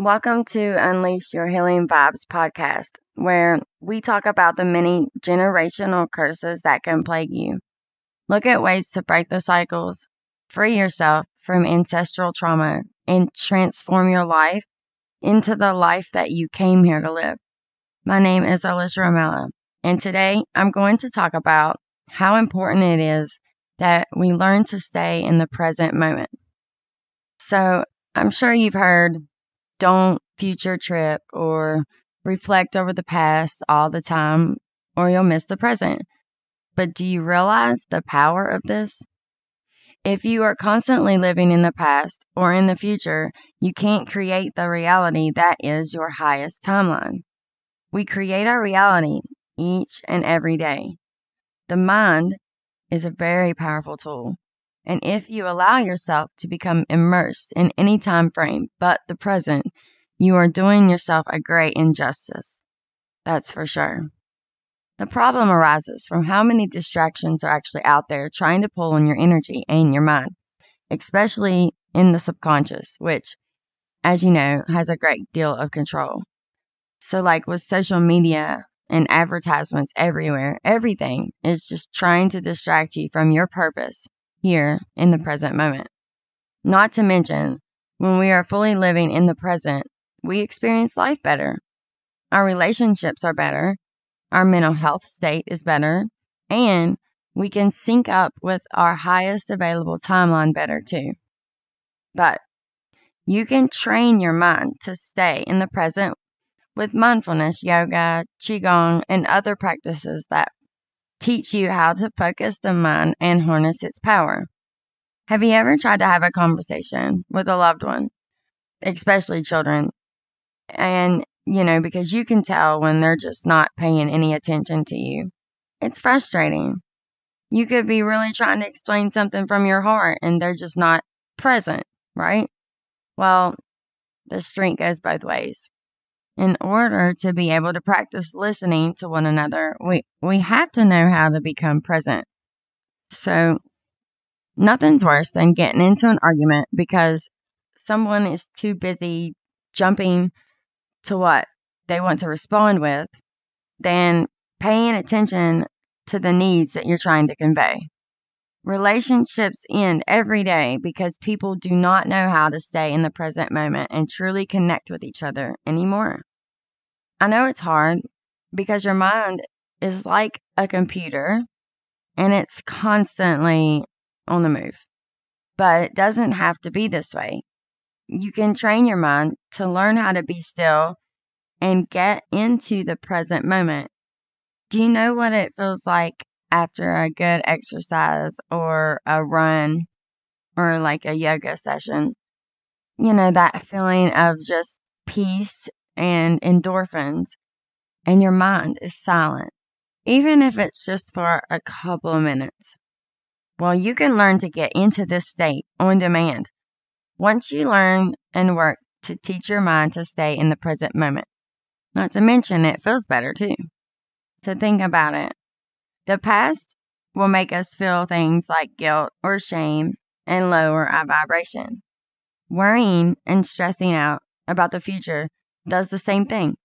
Welcome to Unleash Your Healing Vibes podcast, where we talk about the many generational curses that can plague you. Look at ways to break the cycles, free yourself from ancestral trauma, and transform your life into the life that you came here to live. My name is Alicia Romella, and today I'm going to talk about how important it is that we learn to stay in the present moment. So, I'm sure you've heard don't future trip or reflect over the past all the time, or you'll miss the present. But do you realize the power of this? If you are constantly living in the past or in the future, you can't create the reality that is your highest timeline. We create our reality each and every day. The mind is a very powerful tool. And if you allow yourself to become immersed in any time frame but the present, you are doing yourself a great injustice. That's for sure. The problem arises from how many distractions are actually out there trying to pull on your energy and your mind, especially in the subconscious, which, as you know, has a great deal of control. So, like with social media and advertisements everywhere, everything is just trying to distract you from your purpose here in the present moment. Not to mention, when we are fully living in the present, we experience life better. Our relationships are better. Our mental health state is better. And we can sync up with our highest available timeline better too. But you can train your mind to stay in the present with mindfulness, yoga, qigong, and other practices that teach you how to focus the mind and harness its power. Have you ever tried to have a conversation with a loved one, especially children? And, because you can tell when they're just not paying any attention to you. It's frustrating. You could be really trying to explain something from your heart and they're just not present, right? Well, the street goes both ways. In order to be able to practice listening to one another, we have to know how to become present. So, nothing's worse than getting into an argument because someone is too busy jumping to what they want to respond with than paying attention to the needs that you're trying to convey. Relationships end every day because people do not know how to stay in the present moment and truly connect with each other anymore. I know it's hard because your mind is like a computer and it's constantly on the move. But it doesn't have to be this way. You can train your mind to learn how to be still and get into the present moment. Do you know what it feels like after a good exercise or a run or like a yoga session? That feeling of just peace and endorphins, and your mind is silent, even if it's just for a couple of minutes. Well, you can learn to get into this state on demand once you learn and work to teach your mind to stay in the present moment. Not to mention, it feels better too. So think about it. The past will make us feel things like guilt or shame and lower our vibration. Worrying and stressing out about the future does the same thing.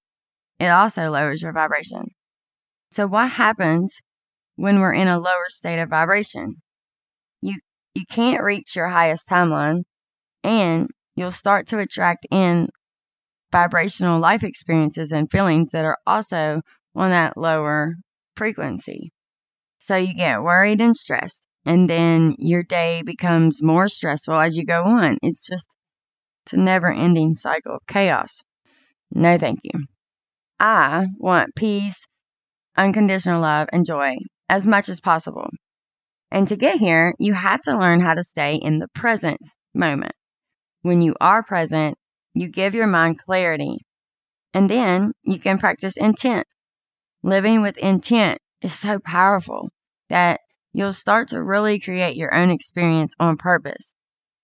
It also lowers your vibration. So what happens when we're in a lower state of vibration? You can't reach your highest timeline, and you'll start to attract in vibrational life experiences and feelings that are also on that lower frequency. So you get worried and stressed, and then your day becomes more stressful as you go on. It's a never-ending cycle of chaos. No, thank you. I want peace, unconditional love, and joy as much as possible. And to get here, you have to learn how to stay in the present moment. When you are present, you give your mind clarity, and then you can practice intent. Living with intent is so powerful that you'll start to really create your own experience on purpose.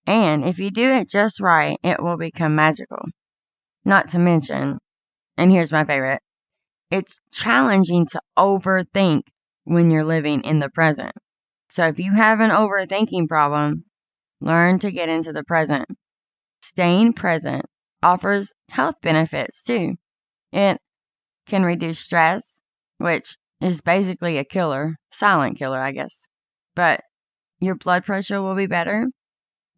And if you do it just right, it will become magical. Not to mention, and here's my favorite, it's challenging to overthink when you're living in the present. So if you have an overthinking problem, learn to get into the present. Staying present offers health benefits too. It can reduce stress, which is basically a killer, silent killer, I guess. But your blood pressure will be better,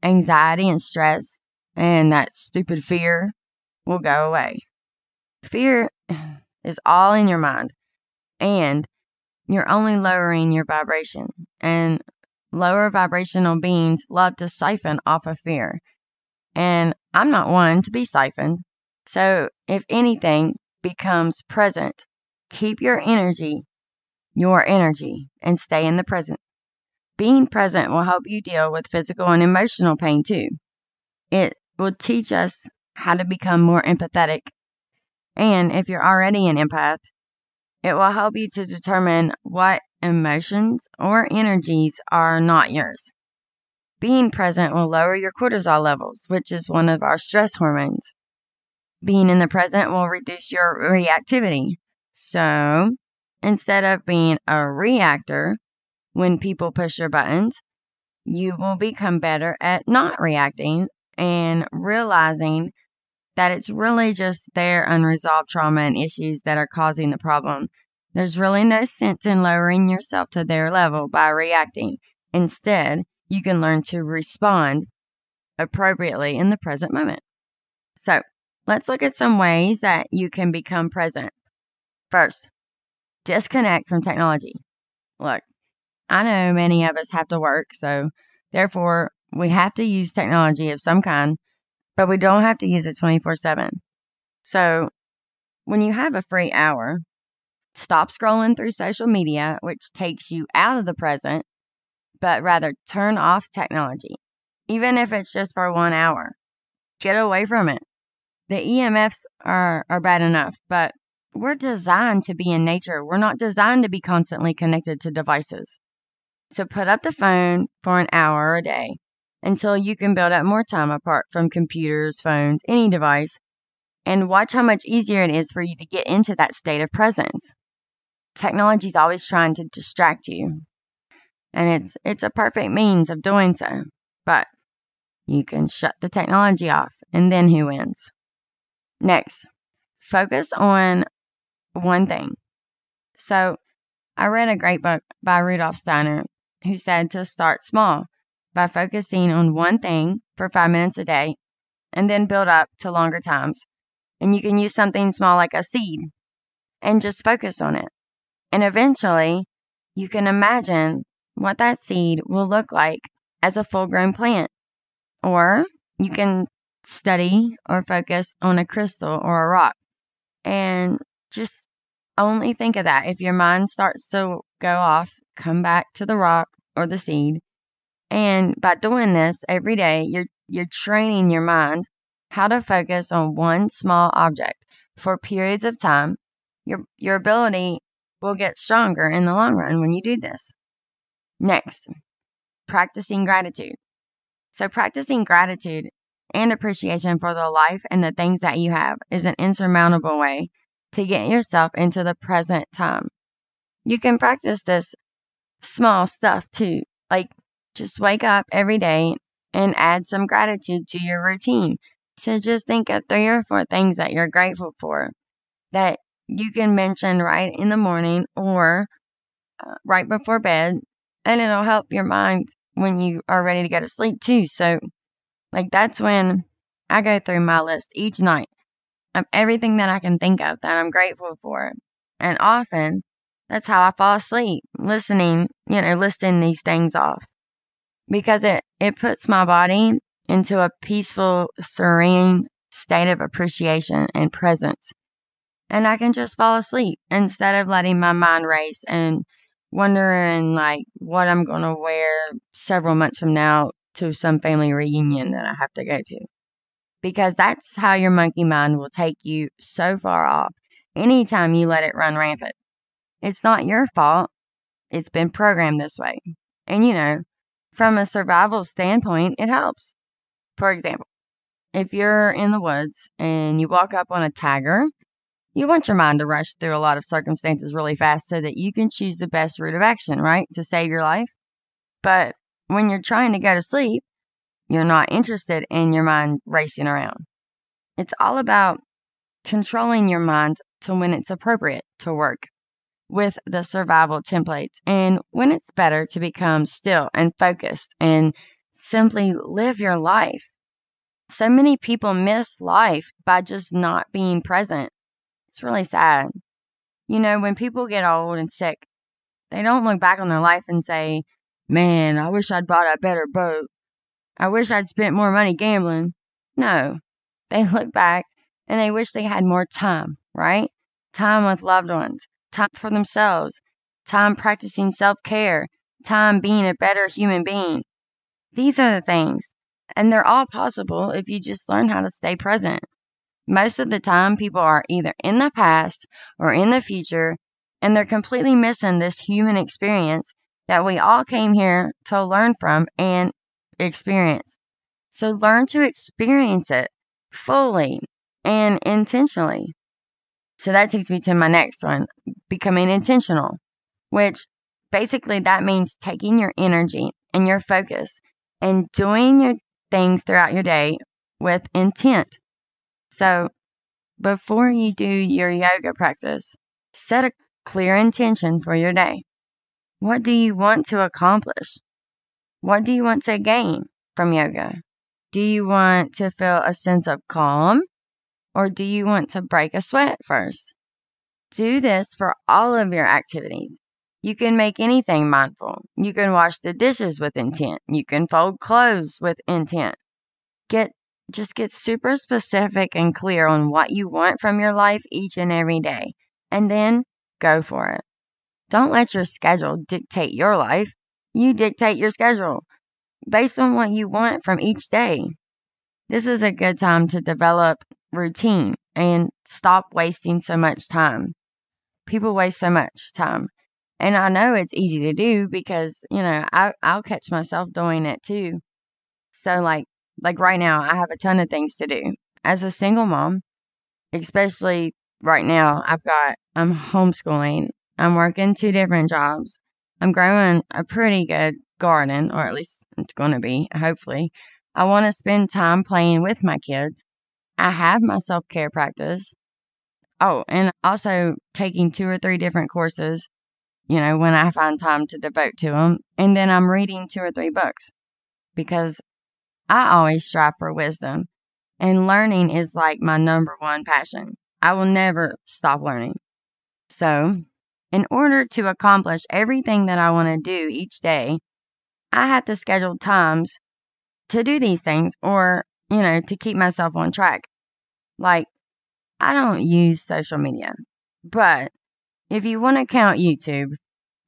anxiety and stress, and that stupid fear will go away. Fear is all in your mind, and you're only lowering your vibration. And lower vibrational beings love to siphon off of fear. And I'm not one to be siphoned. So if anything becomes present, keep your energy, and stay in the present. Being present will help you deal with physical and emotional pain too. It will teach us how to become more empathetic. And if you're already an empath, it will help you to determine what emotions or energies are not yours. Being present will lower your cortisol levels, which is one of our stress hormones. Being in the present will reduce your reactivity. So, instead of being a reactor when people push your buttons, you will become better at not reacting and realizing that it's really just their unresolved trauma and issues that are causing the problem. There's really no sense in lowering yourself to their level by reacting. Instead, you can learn to respond appropriately in the present moment. So, let's look at some ways that you can become present. First, disconnect from technology. Look, I know many of us have to work, so therefore we have to use technology of some kind, but we don't have to use it 24/7. So when you have a free hour, stop scrolling through social media, which takes you out of the present, but rather turn off technology, even if it's just for 1 hour. Get away from it. The EMFs are bad enough, but we're designed to be in nature. We're not designed to be constantly connected to devices. So put up the phone for an hour a day until you can build up more time apart from computers, phones, any device, and watch how much easier it is for you to get into that state of presence. Technology is always trying to distract you, and it's a perfect means of doing so. But you can shut the technology off, and then who wins? Next, focus on one thing. So I read a great book by Rudolf Steiner who said to start small by focusing on one thing for 5 minutes a day and then build up to longer times. And you can use something small like a seed and just focus on it. And eventually, you can imagine what that seed will look like as a full-grown plant. Or you can study or focus on a crystal or a rock and just only think of that. If your mind starts to go off, come back to the rock or the seed. And by doing this every day, you're training your mind how to focus on one small object for periods of time. Your ability will get stronger in the long run when you do this. Next, practicing gratitude. So practicing gratitude and appreciation for the life and the things that you have is an insurmountable way to get yourself into the present time. You can practice this small stuff too, like just wake up every day and add some gratitude to your routine. So just think of 3 or 4 things that you're grateful for that you can mention right in the morning or right before bed, and it'll help your mind when you are ready to go to sleep too. So that's when I go through my list each night of everything that I can think of that I'm grateful for. And often that's how I fall asleep, listing these things off. Because it puts my body into a peaceful, serene state of appreciation and presence. And I can just fall asleep instead of letting my mind race and wondering what I'm going to wear several months from now to some family reunion that I have to go to. Because that's how your monkey mind will take you so far off anytime you let it run rampant. It's not your fault. It's been programmed this way. And from a survival standpoint, it helps. For example, if you're in the woods and you walk up on a tiger, you want your mind to rush through a lot of circumstances really fast so that you can choose the best route of action, right, to save your life. But when you're trying to go to sleep, you're not interested in your mind racing around. It's all about controlling your mind to when it's appropriate to work with the survival templates and when it's better to become still and focused and simply live your life. So many people miss life by just not being present. It's really sad. When people get old and sick, they don't look back on their life and say, man, I wish I'd bought a better boat. I wish I'd spent more money gambling. No, they look back and they wish they had more time, right? Time with loved ones, time for themselves, time practicing self-care, time being a better human being. These are the things, and they're all possible if you just learn how to stay present. Most of the time, people are either in the past or in the future, and they're completely missing this human experience that we all came here to learn from and experience. So learn to experience it fully and intentionally. So that takes me to my next one, becoming intentional, which basically that means taking your energy and your focus and doing your things throughout your day with intent. So before you do your yoga practice, set a clear intention for your day. What do you want to accomplish? What do you want to gain from yoga? Do you want to feel a sense of calm, or do you want to break a sweat first? Do this for all of your activities. You can make anything mindful. You can wash the dishes with intent. You can fold clothes with intent. Just get super specific and clear on what you want from your life each and every day, and then go for it. Don't let your schedule dictate your life. You dictate your schedule based on what you want from each day. This is a good time to develop routine and stop wasting so much time. People waste so much time. And I know it's easy to do because, I'll catch myself doing it too. So like right now, I have a ton of things to do. As a single mom, especially right now, I'm homeschooling. I'm working 2 different jobs. I'm growing a pretty good garden, or at least it's going to be, hopefully. I want to spend time playing with my kids. I have my self-care practice. Oh, and also taking 2 or 3 different courses, when I find time to devote to them. And then I'm reading 2 or 3 books because I always strive for wisdom, and learning is like my number one passion. I will never stop learning. So, in order to accomplish everything that I want to do each day, I have to schedule times to do these things or, to keep myself on track. Like, I don't use social media, but if you want to count YouTube,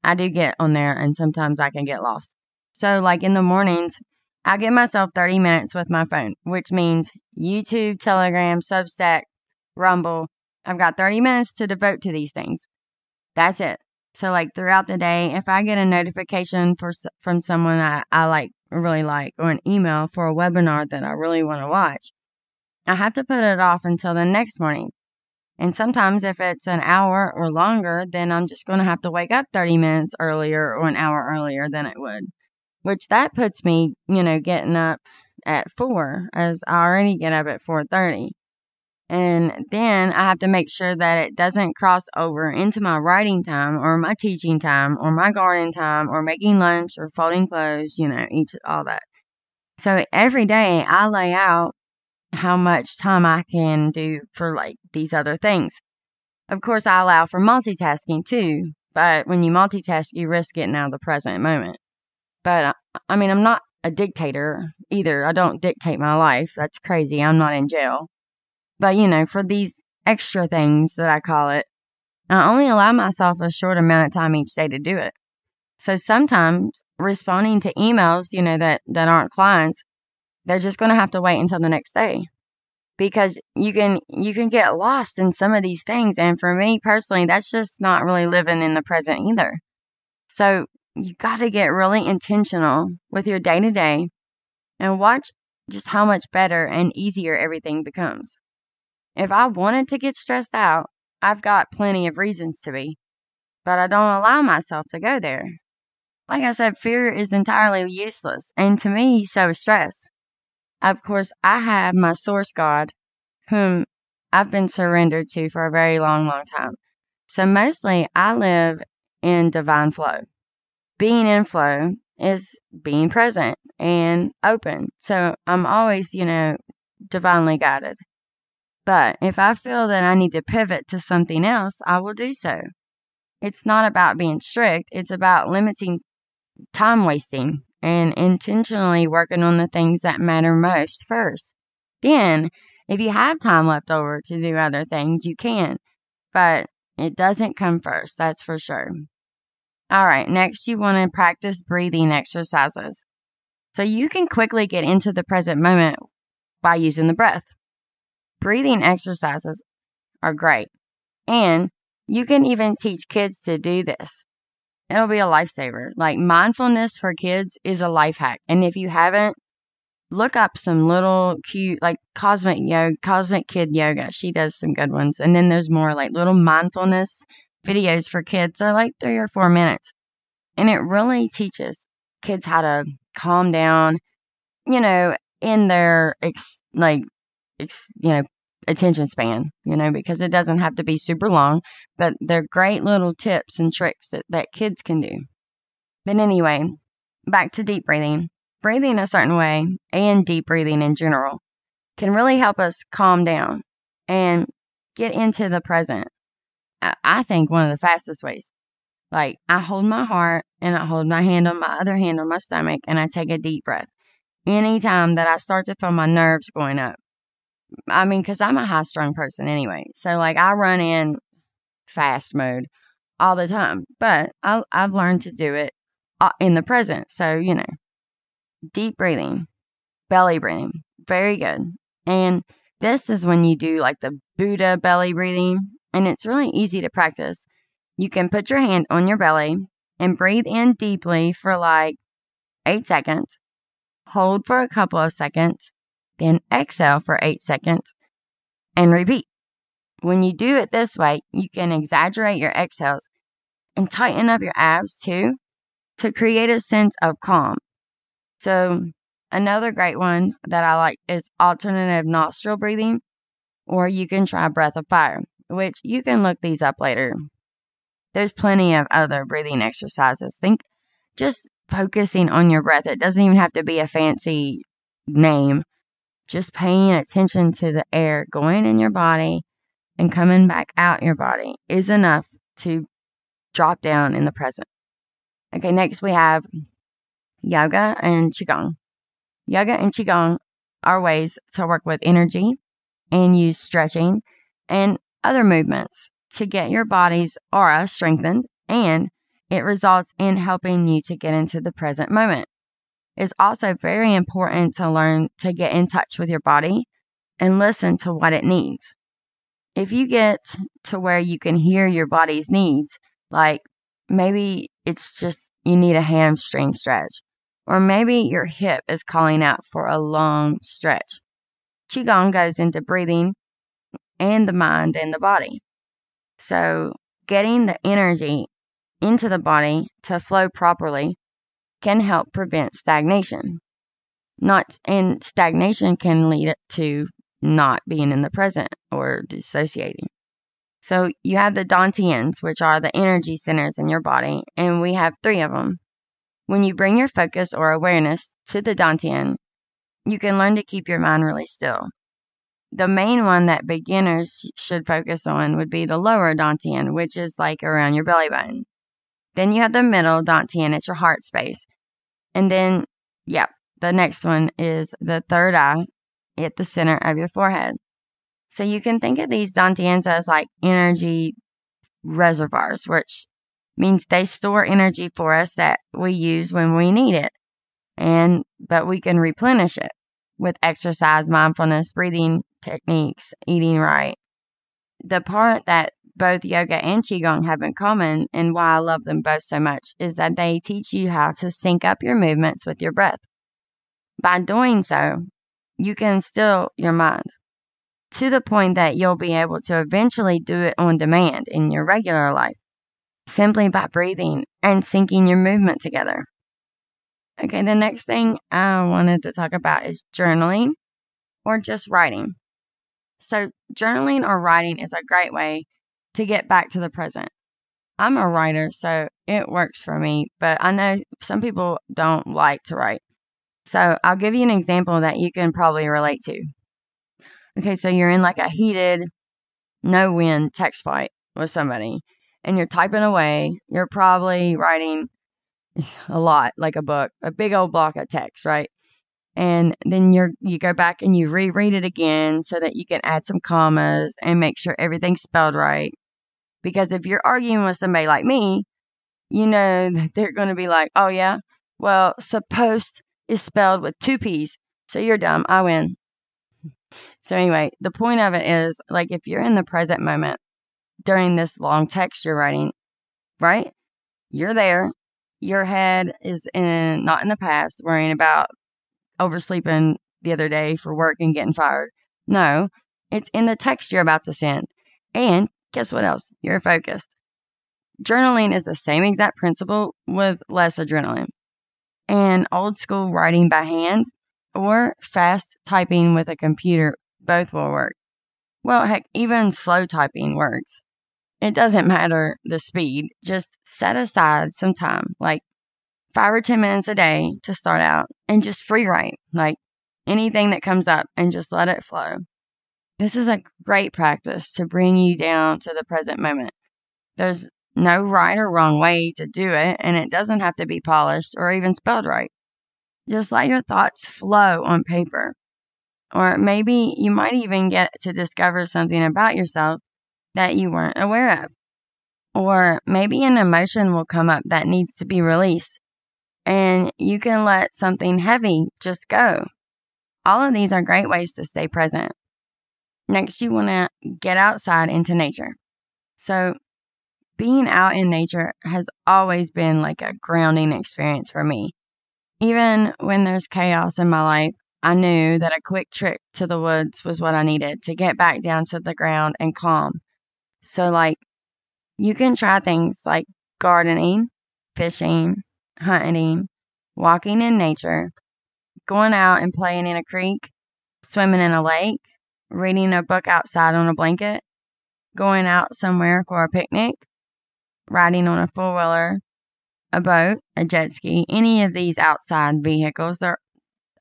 I do get on there and sometimes I can get lost. So, like in the mornings, I give myself 30 minutes with my phone, which means YouTube, Telegram, Substack, Rumble. I've got 30 minutes to devote to these things. That's it. So, like throughout the day, if I get a notification from someone I really like, or an email for a webinar that I really want to watch, I have to put it off until the next morning. And sometimes if it's an hour or longer, then I'm just going to have to wake up 30 minutes earlier or an hour earlier than it would. Which that puts me, getting up at 4, as I already get up at 4:30. And then I have to make sure that it doesn't cross over into my writing time or my teaching time or my garden time or making lunch or folding clothes, all that. So every day I lay out how much time I can do for like these other things. Of course, I allow for multitasking too, but when you multitask, you risk getting out of the present moment. But I'm not a dictator either. I don't dictate my life. That's crazy. I'm not in jail. But, for these extra things that I call it, I only allow myself a short amount of time each day to do it. So sometimes responding to emails, that aren't clients, they're just going to have to wait until the next day. Because you can get lost in some of these things. And for me personally, that's just not really living in the present either. So you got to get really intentional with your day to day and watch just how much better and easier everything becomes. If I wanted to get stressed out, I've got plenty of reasons to be, but I don't allow myself to go there. Like I said, fear is entirely useless, and to me, so is stress. Of course, I have my source God, whom I've been surrendered to for a very long, long time. So mostly I live in divine flow. Being in flow is being present and open. So I'm always, divinely guided. But if I feel that I need to pivot to something else, I will do so. It's not about being strict, it's about limiting time wasting and intentionally working on the things that matter most first. Then, if you have time left over to do other things, you can, but it doesn't come first, that's for sure. All right, next you want to practice breathing exercises. So you can quickly get into the present moment by using the breath. Breathing exercises are great, and you can even teach kids to do this. It'll be a lifesaver. Like mindfulness for kids is a life hack. And if you haven't, look up some little cute, like Cosmic Kid Yoga. She does some good ones. And then there's more like little mindfulness videos for kids. They're like 3 or 4 minutes. And it really teaches kids how to calm down, in their, attention span, because it doesn't have to be super long, but they're great little tips and tricks that kids can do. But anyway, back to deep breathing. Breathing a certain way and deep breathing in general can really help us calm down and get into the present. I think one of the fastest ways. Like, I hold my heart and I hold my other hand on my stomach and I take a deep breath. Anytime that I start to feel my nerves going up, because I'm a high strung person anyway. So, like, I run in fast mode all the time, but I've learned to do it in the present. So, deep breathing, belly breathing, very good. And this is when you do like the Buddha belly breathing, and it's really easy to practice. You can put your hand on your belly and breathe in deeply for like 8 seconds, hold for a couple of seconds, then exhale for 8 seconds, and repeat. When you do it this way, you can exaggerate your exhales and tighten up your abs too to create a sense of calm. So another great one that I like is alternative nostril breathing, or you can try breath of fire, which you can look these up later. There's plenty of other breathing exercises. Think just focusing on your breath. It doesn't even have to be a fancy name. Just paying attention to the air going in your body and coming back out your body is enough to drop down in the present. Okay, next we have yoga and qigong. Yoga and qigong are ways to work with energy and use stretching and other movements to get your body's aura strengthened, and it results in helping you to get into the present moment. It's also very important to learn to get in touch with your body and listen to what it needs. If you get to where you can hear your body's needs, like maybe it's just you need a hamstring stretch, or maybe your hip is calling out for a long stretch. Qigong goes into breathing and the mind and the body. So getting the energy into the body to flow properly can help prevent stagnation. Stagnation can lead to not being in the present or dissociating. So you have the dantians, which are the energy centers in your body, and we have 3 of them. When you bring your focus or awareness to the dantian, you can learn to keep your mind really still. The main one that beginners should focus on would be the lower dantian, which is like around your belly button. Then you have the middle dantian, it's your heart space. And then, the next one is the third eye at the center of your forehead. So you can think of these dantians as like energy reservoirs, which means they store energy for us that we use when we need it. But we can replenish it with exercise, mindfulness, breathing techniques, eating right. The part that both yoga and qigong have in common, and why I love them both so much, is that they teach you how to sync up your movements with your breath. By doing so, you can still your mind to the point that you'll be able to eventually do it on demand in your regular life, simply by breathing and syncing your movement together. Okay, the next thing I wanted to talk about is journaling or just writing. So, journaling or writing is a great way to get back to the present. I'm a writer, so it works for me, but I know some people don't like to write. So, I'll give you an example that you can probably relate to. Okay, so you're in like a heated, no win text fight with somebody, and you're typing away. You're probably writing a lot, like a book, a big old block of text, right? And then you go back and you reread it again so that you can add some commas and make sure everything's spelled right. Because if you're arguing with somebody like me, you know that they're going to be like, oh, yeah, well, supposed is spelled with two P's. So you're dumb. I win. So anyway, the point of it is like if you're in the present moment during this long text you're writing, right? You're there. Your head is not in the past, worrying about oversleeping the other day for work and getting fired. No, it's in the text you're about to send. And guess what else? You're focused. Journaling is the same exact principle with less adrenaline. And old school writing by hand or fast typing with a computer, both will work. Well, heck, even slow typing works. It doesn't matter the speed. Just set aside some time, like 5 or 10 minutes a day to start out and just free write, like anything that comes up and just let it flow. This is a great practice to bring you down to the present moment. There's no right or wrong way to do it, and it doesn't have to be polished or even spelled right. Just let your thoughts flow on paper. Or maybe you might even get to discover something about yourself that you weren't aware of. Or maybe an emotion will come up that needs to be released, and you can let something heavy just go. All of these are great ways to stay present. Next, you want to get outside into nature. So, being out in nature has always been like a grounding experience for me. Even when there's chaos in my life, I knew that a quick trip to the woods was what I needed to get back down to the ground and calm. So, like, you can try things like gardening, fishing, hunting, walking in nature, going out and playing in a creek, swimming in a lake, reading a book outside on a blanket, going out somewhere for a picnic, riding on a four-wheeler, a boat, a jet ski, any of these outside vehicles.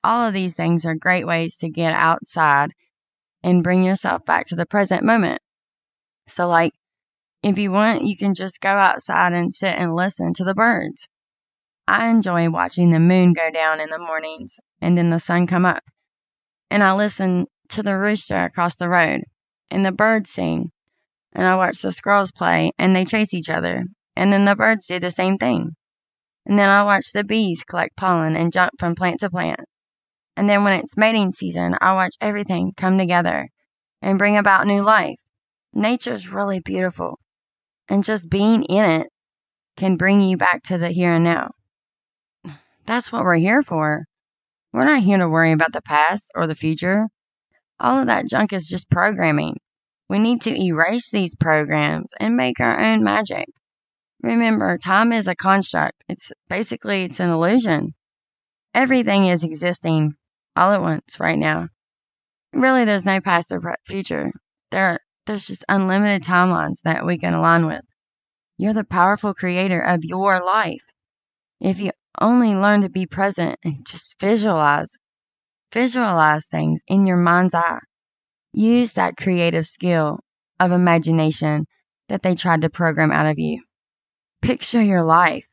All of these things are great ways to get outside and bring yourself back to the present moment. So, like, if you want, you can just go outside and sit and listen to the birds. I enjoy watching the moon go down in the mornings and then the sun come up. And I listen to the rooster across the road and the birds sing. And I watch the squirrels play and they chase each other. And then the birds do the same thing. And then I watch the bees collect pollen and jump from plant to plant. And then when it's mating season, I watch everything come together and bring about new life. Nature's really beautiful. And just being in it can bring you back to the here and now. That's what we're here for. We're not here to worry about the past or the future. All of that junk is just programming. We need to erase these programs and make our own magic. Remember, time is a construct. It's an illusion. Everything is existing all at once right now. Really, there's no past or future. There's just unlimited timelines that we can align with. You're the powerful creator of your life. If you only learn to be present and just visualize things in your mind's eye. Use that creative skill of imagination that they tried to program out of you. Picture your life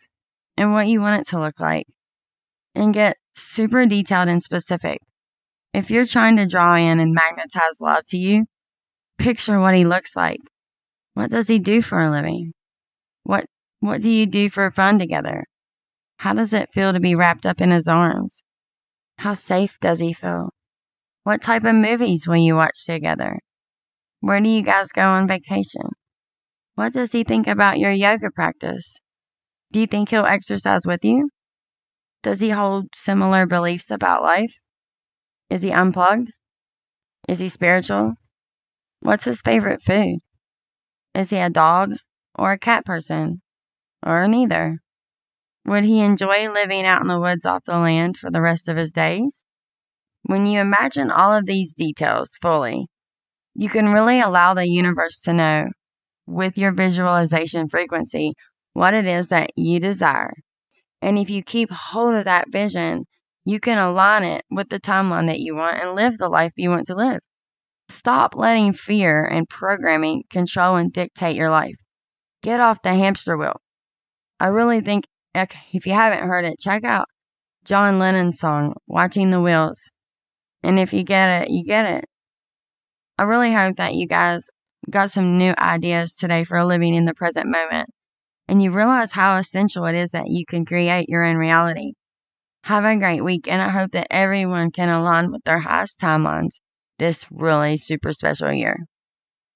and what you want it to look like and get super detailed and specific. If you're trying to draw in and magnetize love to you, picture what he looks like. What does he do for a living? What do you do for fun together? How does it feel to be wrapped up in his arms? How safe does he feel? What type of movies will you watch together? Where do you guys go on vacation? What does he think about your yoga practice? Do you think he'll exercise with you? Does he hold similar beliefs about life? Is he unplugged? Is he spiritual? What's his favorite food? Is he a dog or a cat person? Or neither? Would he enjoy living out in the woods off the land for the rest of his days? When you imagine all of these details fully, You can really allow the universe to know with your visualization frequency what it is that you desire. And if you keep hold of that vision, you can align it with the timeline that you want and live the life you want to live. Stop letting fear and programming control and dictate your life. Get off the hamster wheel. I really think, if you haven't heard it, check out John Lennon's song, Watching the Wheels. And if you get it, you get it. I really hope that you guys got some new ideas today for living in the present moment. And you realize how essential it is that you can create your own reality. Have a great week, and I hope that everyone can align with their highest timelines this really super special year.